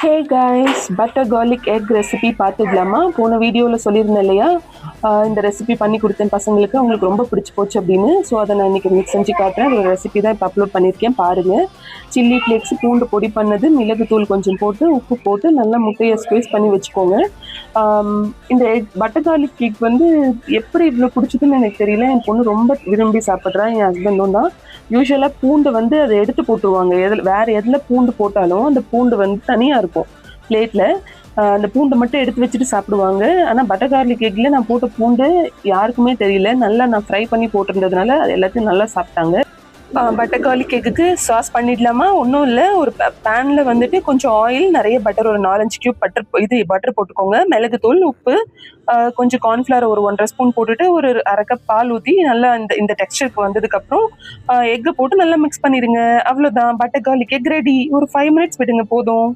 ஹே guys, butter garlic egg recipe பார்த்துக்கலாமா? போன வீடியோவில் சொல்லியிருந்தேன் இல்லையா, இந்த ரெசிபி பண்ணி கொடுத்தேன் பசங்களுக்கு, அவங்களுக்கு ரொம்ப பிடிச்சி போச்சு அப்படின்னு. ஸோ அதை நான் இன்றைக்கி உங்களுக்கு செஞ்சு காட்டுறேன். ஒரு ரெசிபி தான் இப்போ அப்லோட் பண்ணியிருக்கேன், பாருங்கள். சில்லி ஃப்ளேக்ஸ், பூண்டு பொடி பண்ணது, மிளகுத்தூள் கொஞ்சம் போட்டு, உப்பு போட்டு நல்லா முட்டையை ஸ்குவீஸ் பண்ணி வச்சுக்கோங்க. இந்த பட்டர் garlic கேக் வந்து எப்படி இவ்வளோ பிடிச்சதுன்னு எனக்கு தெரியல. என் பொண்ணு ரொம்ப விரும்பி சாப்பிட்றா, என் ஹஸ்பண்டும் தான். யூஸ்வலாக பூண்டு வந்து அதை எடுத்து போட்டுருவாங்க. வேறு எதில் பூண்டு போட்டாலும் அந்த பூண்டு வந்து தனியாக இருக்கும் பிளேட்டில். அந்த பூண்டை மட்டும் எடுத்து வச்சுட்டு சாப்பிடுவாங்க. ஆனால் பட்டர் garlic கேக்கில் நான் போட்ட பூண்டு யாருக்குமே தெரியல. நல்லா நான் ஃப்ரை பண்ணி போட்டிருந்ததுனால அது எல்லாத்தையும் நல்லா சாப்பிட்டாங்க. பட்டர் garlic கேக்குக்கு சாஸ் பண்ணிடலாமா? ஒன்றும் இல்லை, ஒரு பேனில் வந்துட்டு கொஞ்சம் ஆயில், நிறைய பட்டர், ஒரு 4-5 கியூப் பட்டர் போட்டுக்கோங்க. மிளகுத்தூள், உப்பு, கொஞ்சம் கார்ன்ஃப்ளவர் ஒரு 1.5 ஸ்பூன் போட்டுட்டு ஒரு அரை கப் பால் ஊற்றி நல்லா இந்த டெக்ஸ்சருக்கு வந்ததுக்கப்புறம் எக்கு போட்டு நல்லா மிக்ஸ் பண்ணிடுங்க. அவ்வளோதான், பட்டர் garlic எக் ரெடி. ஒரு 5 மினிட்ஸ் விடுங்க போதும்.